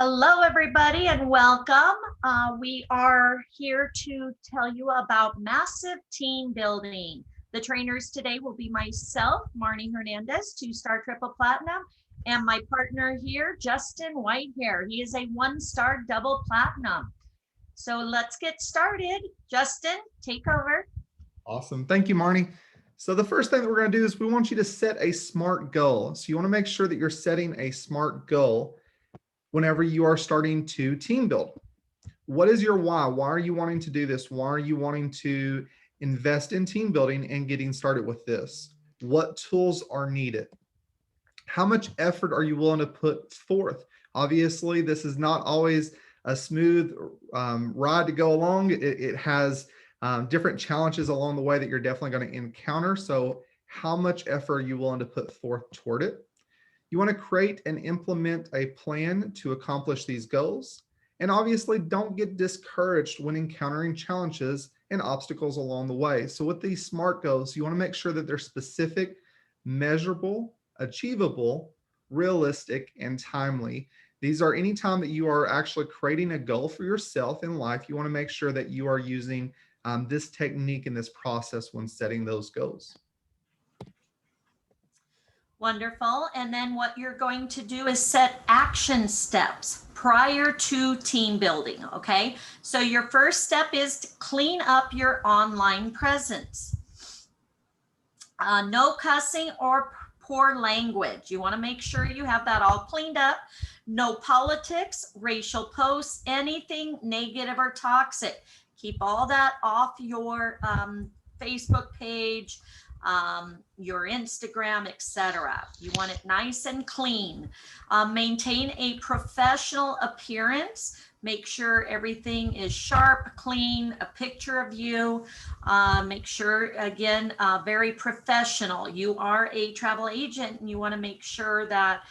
Hello, everybody, and welcome. We are here to tell you about massive team building. The trainers today will be myself, Marni Hernandez, two-star triple platinum, and my partner here, Justin Whitehair. He is a one-star double platinum. So let's get started. Justin, take over. Awesome. Thank you, Marni. So the first thing that we're going to do is we want you to set a SMART goal. So you want to make sure that you're setting a SMART goal whenever you are starting to team build. What is your why? Why are you wanting to do this? Why are you wanting to invest in team building and getting started with this? What tools are needed? How much effort are you willing to put forth? Obviously, this is not always a smooth ride to go along. It has different challenges along the way that you're definitely going to encounter. So how much effort are you willing to put forth toward it? You want to create and implement a plan to accomplish these goals. And obviously, don't get discouraged when encountering challenges and obstacles along the way. So with these SMART goals, you want to make sure that they're specific, measurable, achievable, realistic, and timely. These are anytime that you are actually creating a goal for yourself in life, you want to make sure that you are using this technique and this process when setting those goals. Wonderful. And then what you're going to do is set action steps prior to team building. Okay. So your first step is to clean up your online presence. No cussing or poor language. You want to make sure you have that all cleaned up. No politics, racial posts, anything negative or toxic. Keep all that off your Facebook page, your Instagram, etc. You want it nice and clean. Maintain a professional appearance. Make sure everything is sharp, clean, a picture of you. Make sure, again, very professional. You are a travel agent and you want to make sure that,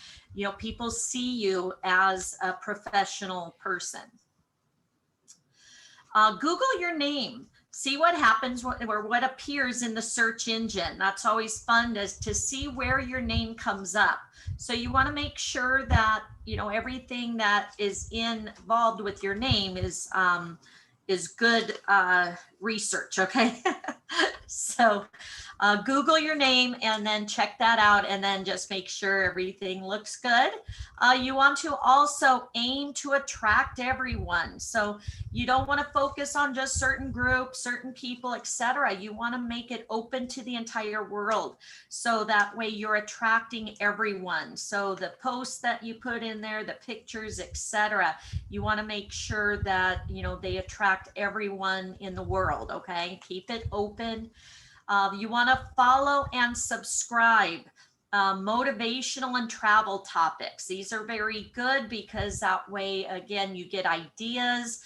people see you as a professional person. Google your name. See what happens or what appears in the search engine. That's always fun to see where your name comes up. So you want to make sure that, everything that is involved with your name is good research, okay? So Google your name and then check that out and then just make sure everything looks good. You want to also aim to attract everyone. So you don't want to focus on just certain groups, certain people, etc. You want to make it open to the entire world. So that way you're attracting everyone. So the posts that you put in there, the pictures, etc. You want to make sure that, they attract everyone in the world. Okay. Keep it open. You want to follow and subscribe motivational and travel topics. These are very good because that way, again, you get ideas,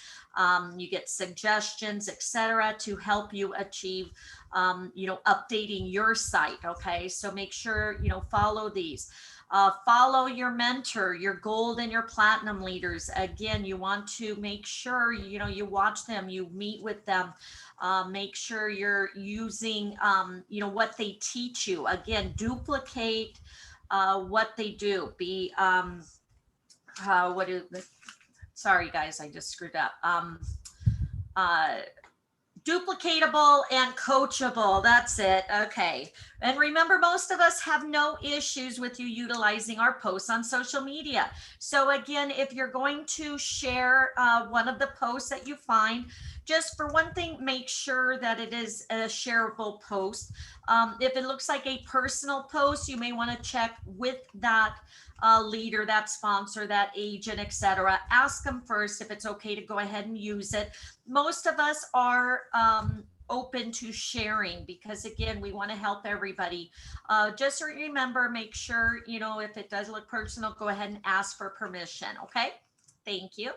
you get suggestions, etc., to help you achieve, updating your site. Okay, so make sure follow these. Follow your mentor, your gold and your platinum leaders. Again, you want to make sure you watch them, you meet with them. Make sure you're using what they teach you. Again, duplicate what they do. Be sorry guys, I just screwed up. Uh, Duplicatable and coachable. That's it. Okay. And remember, most of us have no issues with you utilizing our posts on social media. So again, if you're going to share one of the posts that you find, just for one thing, make sure that it is a shareable post. If it looks like a personal post, you may want to check with that leader, that sponsor, that agent, etc. Ask them first if it's okay to go ahead and use it. Most of us are open to sharing because, again, we want to help everybody. Just remember, make sure, if it does look personal, go ahead and ask for permission. Okay. Thank you.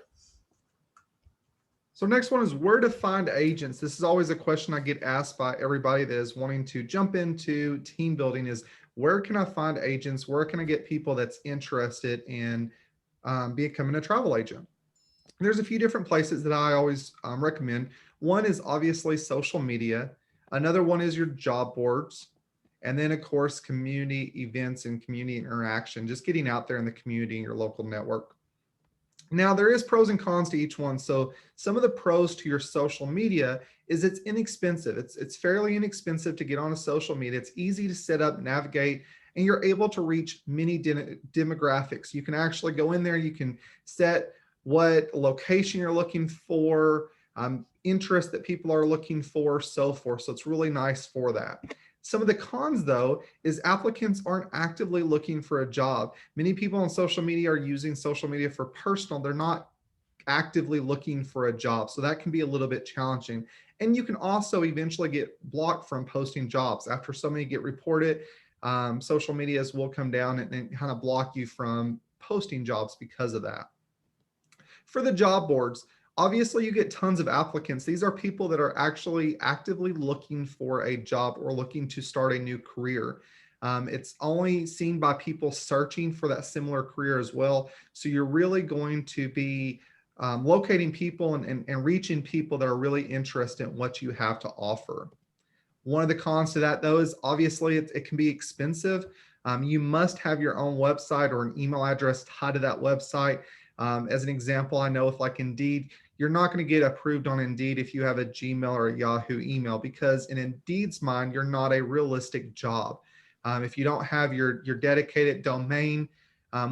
So next one is where to find agents. This is always a question I get asked by everybody that is wanting to jump into team building is where can I find agents? Where can I get people that's interested in becoming a travel agent? There's a few different places that I always recommend. One is obviously social media. Another one is your job boards. And then of course, community events and community interaction, just getting out there in the community and your local network. Now, there is pros and cons to each one. So some of the pros to your social media is it's inexpensive. It's fairly inexpensive to get on a social media. It's easy to set up, navigate, and you're able to reach many demographics. You can actually go in there, you can set what location you're looking for, interest that people are looking for, so forth. So it's really nice for that. Some of the cons, though, is applicants aren't actively looking for a job. Many people on social media are using social media for personal. They're not actively looking for a job. So that can be a little bit challenging. And you can also eventually get blocked from posting jobs. After so many get reported, social medias will come down and kind of block you from posting jobs because of that. For the job boards, obviously you get tons of applicants. These are people that are actually actively looking for a job or looking to start a new career. It's only seen by people searching for that similar career as well. So you're really going to be locating people and reaching people that are really interested in what you have to offer. One of the cons to that, though, is obviously it can be expensive. You must have your own website or an email address tied to that website. As an example, I know with like Indeed, you're not going to get approved on Indeed if you have a Gmail or a Yahoo email, because in Indeed's mind, you're not a realistic job. If you don't have your dedicated domain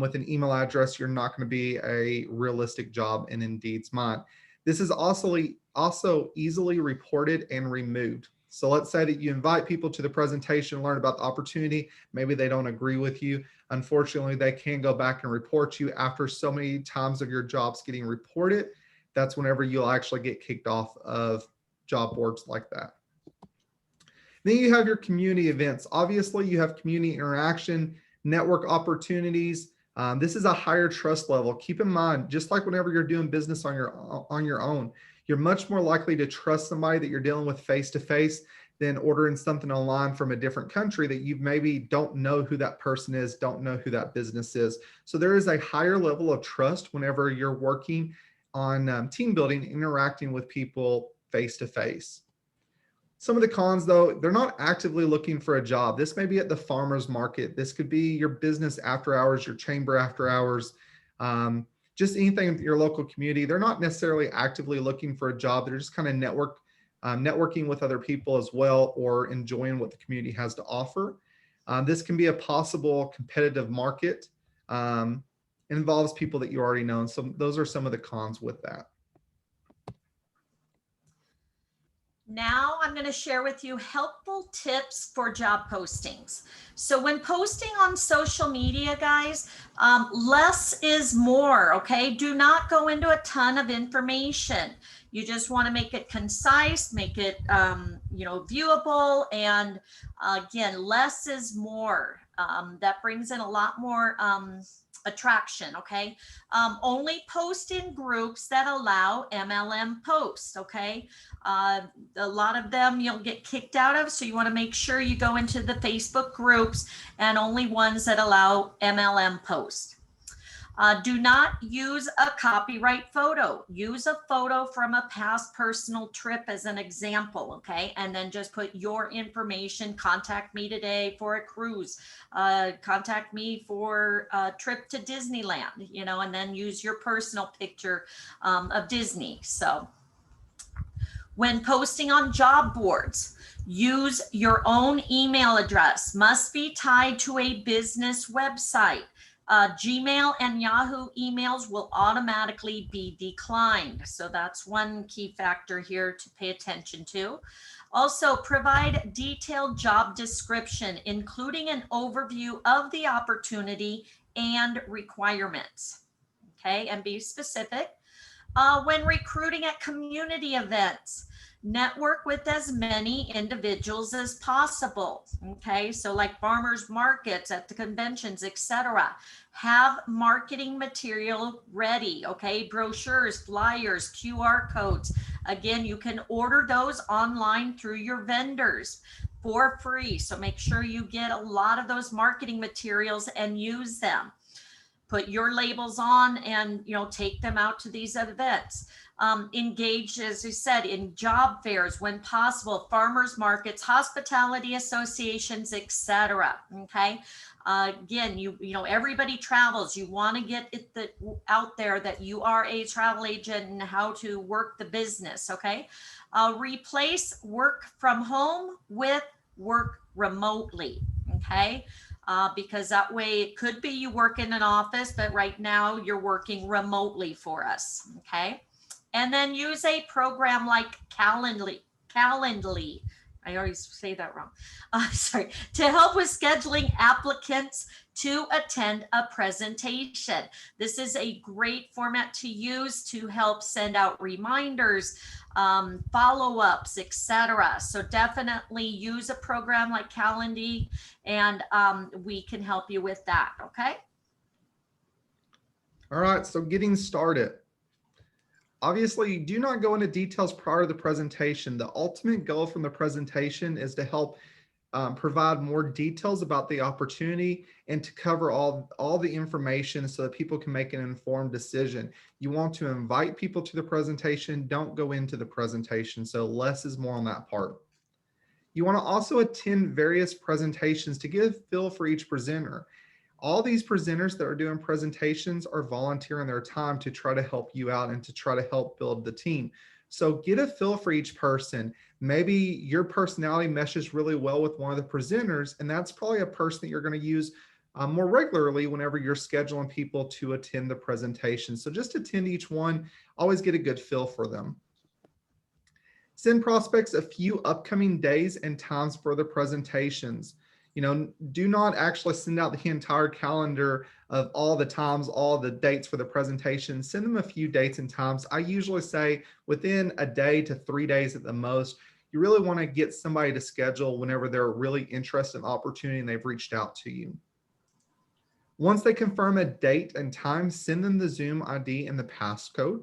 with an email address, you're not going to be a realistic job in Indeed's mind. This is also easily reported and removed. So let's say that you invite people to the presentation, learn about the opportunity. Maybe they don't agree with you. Unfortunately, they can go back and report you after so many times of your jobs getting reported. That's whenever you'll actually get kicked off of job boards like that. Then you have your community events. Obviously, you have community interaction, network opportunities. This is a higher trust level. Keep in mind, just like whenever you're doing business on your own, you're much more likely to trust somebody that you're dealing with face to face than ordering something online from a different country that you maybe don't know who that person is, don't know who that business is. So there is a higher level of trust whenever you're working on team building, interacting with people face to face. Some of the cons, though, they're not actively looking for a job. This may be at the farmer's market. This could be your business after hours, your chamber after hours, just anything in your local community. They're not necessarily actively looking for a job. They're just kind of networking with other people as well, or enjoying what the community has to offer. This can be a possible competitive market. It involves people that you already know. And so those are some of the cons with that. Now I'm going to share with you helpful tips for job postings. So when posting on social media, guys, less is more, okay? Do not go into a ton of information. You just want to make it concise, make it, viewable. And again, less is more. That brings in a lot more attraction, okay? Only post in groups that allow MLM posts, okay? A lot of them you'll get kicked out of, so you want to make sure you go into the Facebook groups and only ones that allow MLM posts. Do not use a copyright photo. Use a photo from a past personal trip as an example, okay? And then just put your information. Contact me today for a cruise. Contact me for a trip to Disneyland, and then use your personal picture of Disney. So when posting on job boards, use your own email address. Must be tied to a business website. Gmail and Yahoo emails will automatically be declined. So that's one key factor here to pay attention to. Also, provide detailed job description, including an overview of the opportunity and requirements. Okay, and be specific. When recruiting at community events, network with as many individuals as possible. Okay, so like farmers markets, at the conventions, etc. Have marketing material ready. Okay, brochures, flyers, QR codes. Again, you can order those online through your vendors for free. So make sure you get a lot of those marketing materials and use them. put your labels on and, take them out to these events. Engage, as you said, in job fairs when possible, farmers markets, hospitality associations, etc. Okay. Again, everybody travels. You want to get it out there that you are a travel agent and how to work the business. Okay. Replace work from home with work remotely. Okay. Because that way it could be you work in an office, but right now you're working remotely for us. Okay. And then use a program like Calendly. I always say that wrong. Sorry. To help with scheduling applicants to attend a presentation. This is a great format to use to help send out reminders, follow-ups, etc. So definitely use a program like Calendly, and we can help you with that. Okay. All right, so getting started. Obviously, do not go into details prior to the presentation. The ultimate goal from the presentation is to help provide more details about the opportunity and to cover all the information so that people can make an informed decision. You want to invite people to the presentation, don't go into the presentation. So less is more on that part. You want to also attend various presentations to get a feel for each presenter. All these presenters that are doing presentations are volunteering their time to try to help you out and to try to help build the team. So get a feel for each person. Maybe your personality meshes really well with one of the presenters, and that's probably a person that you're going to use more regularly whenever you're scheduling people to attend the presentation. So just attend each one, always get a good feel for them. Send prospects a few upcoming days and times for the presentations. Do not actually send out the entire calendar of all the times, all the dates for the presentation. Send them a few dates and times. I usually say within a day to 3 days at the most. You really want to get somebody to schedule whenever they're really interested in the opportunity and they've reached out to you. Once they confirm a date and time, send them the Zoom ID and the passcode.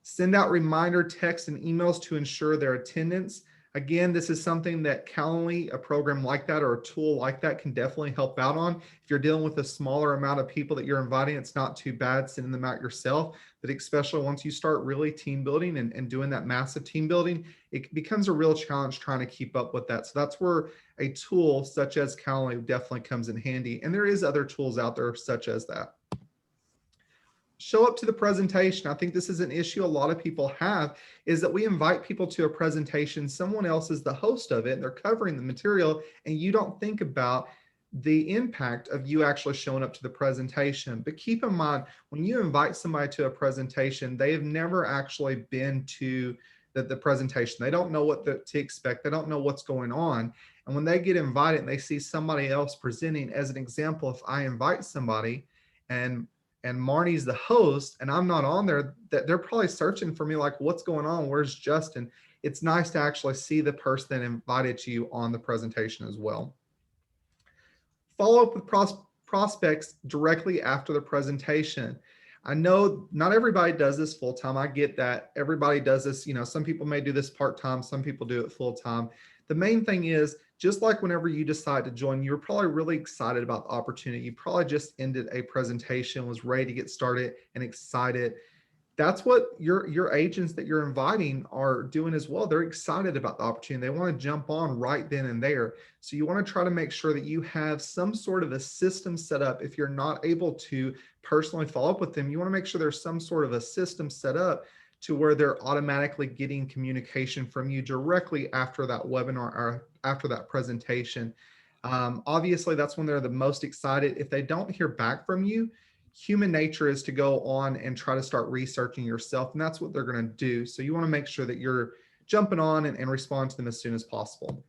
Send out reminder texts and emails to ensure their attendance. Again, this is something that Calendly, a program like that or a tool like that, can definitely help out on. If you're dealing with a smaller amount of people that you're inviting, it's not too bad sending them out yourself. But especially once you start really team building and doing that massive team building, it becomes a real challenge trying to keep up with that. So that's where a tool such as Calendly definitely comes in handy. And there is other tools out there such as that. Show up to the presentation. I think this is an issue a lot of people have, is that we invite people to a presentation, someone else is the host of it, and they're covering the material, and you don't think about the impact of you actually showing up to the presentation. But keep in mind, when you invite somebody to a presentation, they have never actually been to the presentation. They don't know what to expect. They don't know what's going on. And when they get invited and they see somebody else presenting, as an example, if I invite somebody and Marni's the host and I'm not on there, that they're probably searching for me like, what's going on? Where's Justin? It's nice to actually see the person that invited you on the presentation as well. Follow up with prospects directly after the presentation. I know not everybody does this full time. I get that. Everybody does this. Some people may do this part time. Some people do it full time. The main thing is, just like whenever you decide to join, you're probably really excited about the opportunity. You probably just ended a presentation, was ready to get started and excited. That's what your agents that you're inviting are doing as well. They're excited about the opportunity. They want to jump on right then and there. So you want to try to make sure that you have some sort of a system set up. If you're not able to personally follow up with them, you want to make sure there's some sort of a system set up to where they're automatically getting communication from you directly after that webinar or after that presentation. Obviously, that's when they're the most excited. If they don't hear back from you, human nature is to go on and try to start researching yourself, and that's what they're going to do. So you want to make sure that you're jumping on and respond to them as soon as possible.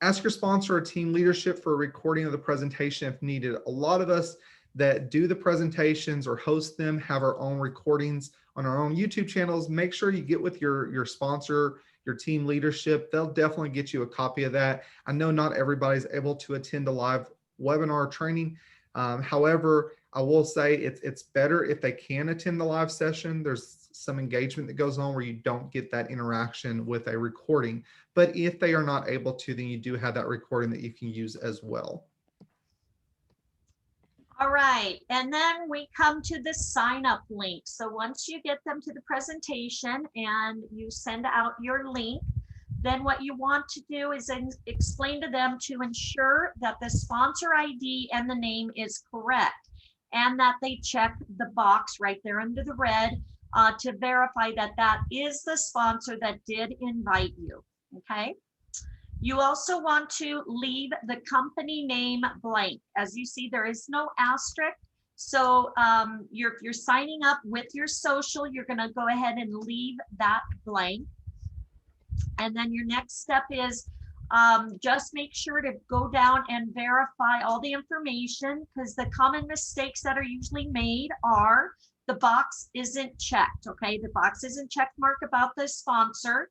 Ask your sponsor or team leadership for a recording of the presentation if needed. A lot of us that do the presentations or host them have our own recordings on our own YouTube channels. Make sure you get with your sponsor, your team leadership. They'll definitely get you a copy of that. I know not everybody's able to attend a live webinar training. However, I will say it's better if they can attend the live session. There's some engagement that goes on where you don't get that interaction with a recording. But if they are not able to, then you do have that recording that you can use as well. All right, and then we come to the sign up link. So once you get them to the presentation and you send out your link, then what you want to do is explain to them to ensure that the sponsor ID and the name is correct, and that they check the box right there under the red to verify that that is the sponsor that did invite you, okay? You also want to leave the company name blank. As you see, there is no asterisk. So if you're signing up with your social, you're going to go ahead and leave that blank. And then your next step is just make sure to go down and verify all the information, because the common mistakes that are usually made are the box isn't checked, okay? The box isn't checked mark about the sponsor.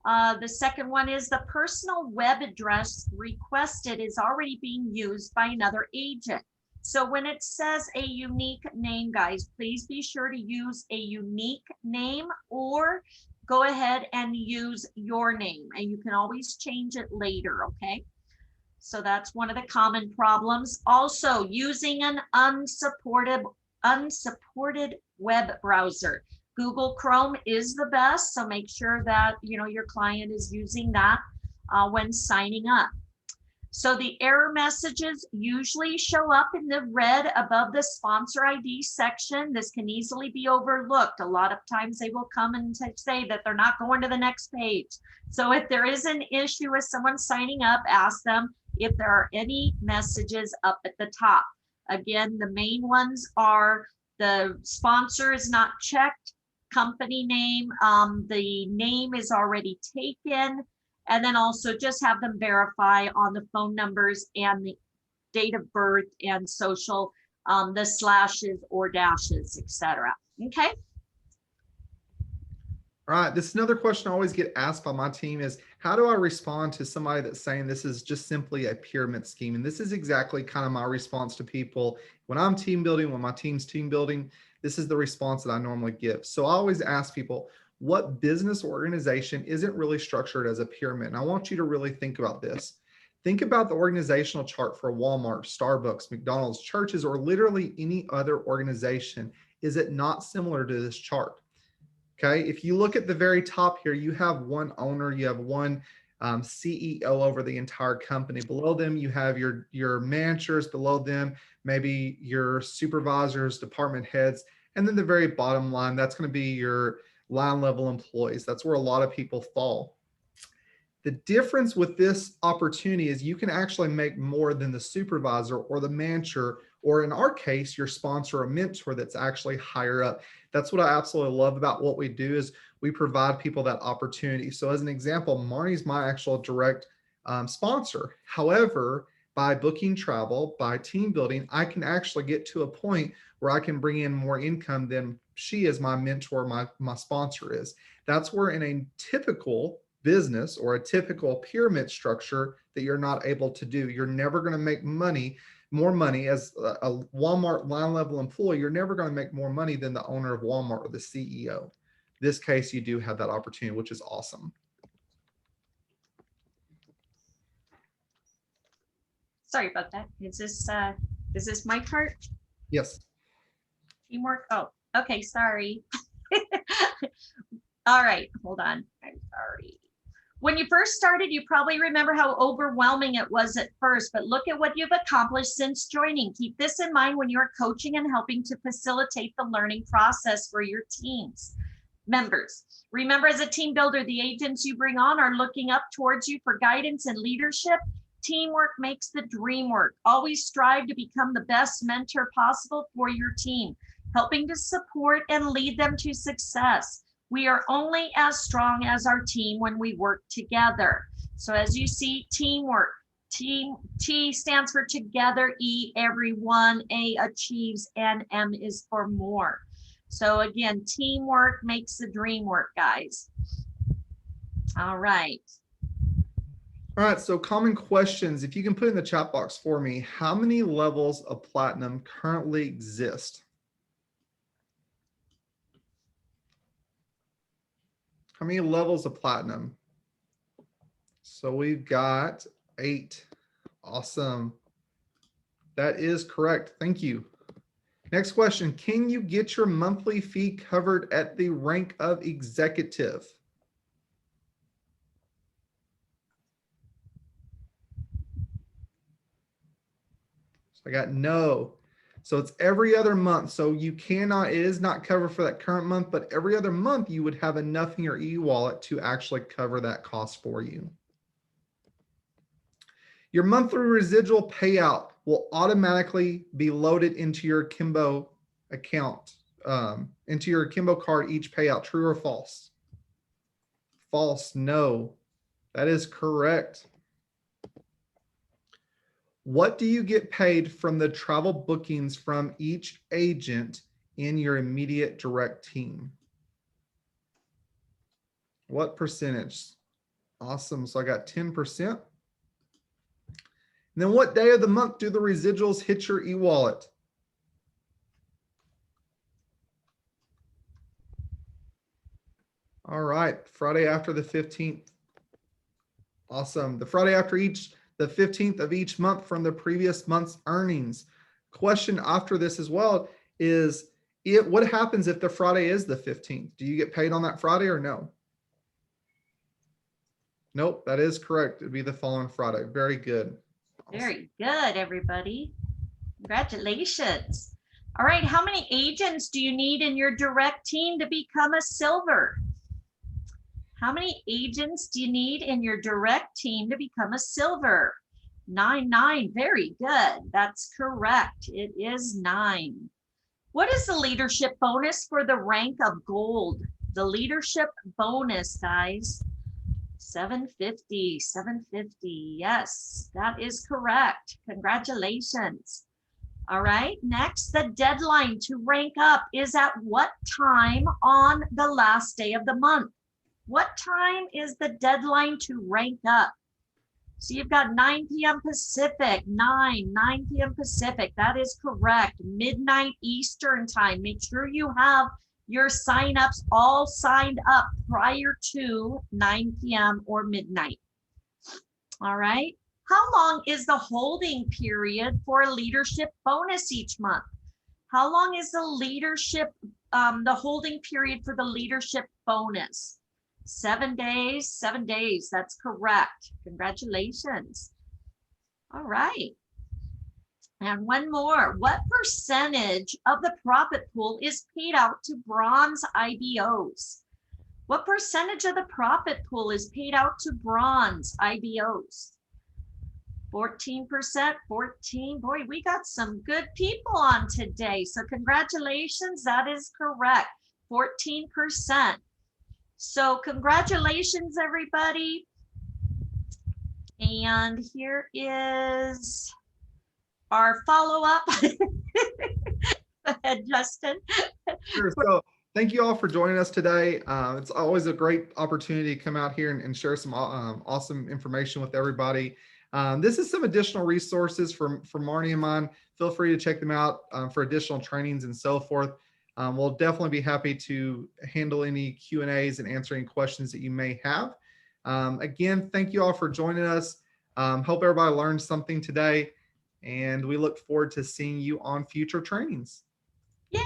The second one is the personal web address requested is already being used by another agent. So when it says a unique name, guys, please be sure to use a unique name, or go ahead and use your name, and you can always change it later, okay? So that's one of the common problems. Also, using an unsupported web browser. Google Chrome is the best, so make sure that your client is using that when signing up. So the error messages usually show up in the red above the sponsor ID section. This can easily be overlooked. A lot of times they will come and say that they're not going to the next page. So if there is an issue with someone signing up, ask them if there are any messages up at the top. Again, the main ones are the sponsor is not checked, company name, the name is already taken, and then also just have them verify on the phone numbers and the date of birth and social, the slashes or dashes, etc. Okay. All right, this is another question I always get asked by my team is, how do I respond to somebody that's saying this is just simply a pyramid scheme? And this is exactly kind of my response to people when I'm team building, when my team's team building. This is the response that I normally give. So I always ask people, what business organization isn't really structured as a pyramid? And I want you to really think about this. Think about the organizational chart for Walmart, Starbucks, McDonald's, churches, or literally any other organization. Is it not similar to this chart? Okay, if you look at the very top here, you have one owner, you have one CEO over the entire company. Below them, you have your managers. Below them, maybe your supervisors, department heads. And then the very bottom line, that's going to be your line level employees. That's where a lot of people fall. The difference with this opportunity is you can actually make more than the supervisor or the manager, or in our case, your sponsor or mentor that's actually higher up. That's what I absolutely love about what we do is we provide people that opportunity. So as an example, Marni's my actual direct sponsor. However, by booking travel, by team building, I can actually get to a point where I can bring in more income than she is my mentor, my sponsor is. That's where in a typical business or a typical pyramid structure that you're not able to do. You're never going to make more money as a Walmart line level employee. You're never going to make more money than the owner of Walmart or the CEO. This case, you do have that opportunity, which is awesome. Sorry about that. Is this my part? Yes. Teamwork. Oh, okay. Sorry. All right. Hold on. I'm sorry. When you first started, you probably remember how overwhelming it was at first, but look at what you've accomplished since joining. Keep this in mind when you're coaching and helping to facilitate the learning process for your teams members. Remember, as a team builder, the agents you bring on are looking up towards you for guidance and leadership. Teamwork makes the dream work. Always strive to become the best mentor possible for your team, helping to support and lead them to success. We are only as strong as our team when we work together. So as you see, teamwork. T stands for together, E, everyone, A, achieves, and M is for more. So again, teamwork makes the dream work, guys. All right. All right, so common questions. If you can put in the chat box for me, how many levels of platinum currently exist? How many levels of platinum? So we've got 8. Awesome. That is correct. Thank you. Next question. Can you get your monthly fee covered at the rank of executive? So I got no. So it's every other month. So you cannot, it is not covered for that current month, but every other month you would have enough in your e-wallet to actually cover that cost for you. Your monthly residual payout will automatically be loaded into your Kimbo account, into your Kimbo card each payout. True or false? False. No, that is correct. What do you get paid from the travel bookings from each agent in your immediate direct team? What percentage? Awesome. So I got 10%. And then what day of the month do the residuals hit your e-wallet? All right, Friday after the 15th. Awesome. The Friday after the 15th of each month from the previous month's earnings. Question after this as well is, what happens if the Friday is the 15th? Do you get paid on that Friday or no? Nope, that is correct. It'd be the following Friday. Very good. Awesome. Very good, everybody. Congratulations. All right, how many agents do you need in your direct team to become a silver? How many agents do you need in your direct team to become a silver? 9. Very good. That's correct. It is 9. What is the leadership bonus for the rank of gold? The leadership bonus, guys. 750. Yes, that is correct. Congratulations. All right, next, the deadline to rank up is at what time on the last day of the month? What time is the deadline to rank up? So you've got 9 p.m. Pacific, 9 p.m. Pacific. That is correct. Midnight Eastern time. Make sure you have your signups all signed up prior to 9 p.m. or midnight. All right. How long is the holding period for a leadership bonus each month? How long is the leadership, the holding period for the leadership bonus? 7 days, 7 days. That's correct. Congratulations. All right. And one more. What percentage of the profit pool is paid out to bronze IBOs? What percentage of the profit pool is paid out to bronze IBOs? 14%, 14. Boy, we got some good people on today. So congratulations. That is correct. 14%. So congratulations, everybody. And here is our follow-up. Go ahead, Justin. Sure. So thank you all for joining us today. It's always a great opportunity to come out here and share some awesome information with everybody. This is some additional resources from Marni and mine. Feel free to check them out for additional trainings and so forth. We'll definitely be happy to handle any Q&As and answer any questions that you may have. Again, thank you all for joining us. Hope everybody learned something today, and we look forward to seeing you on future trainings. Yay!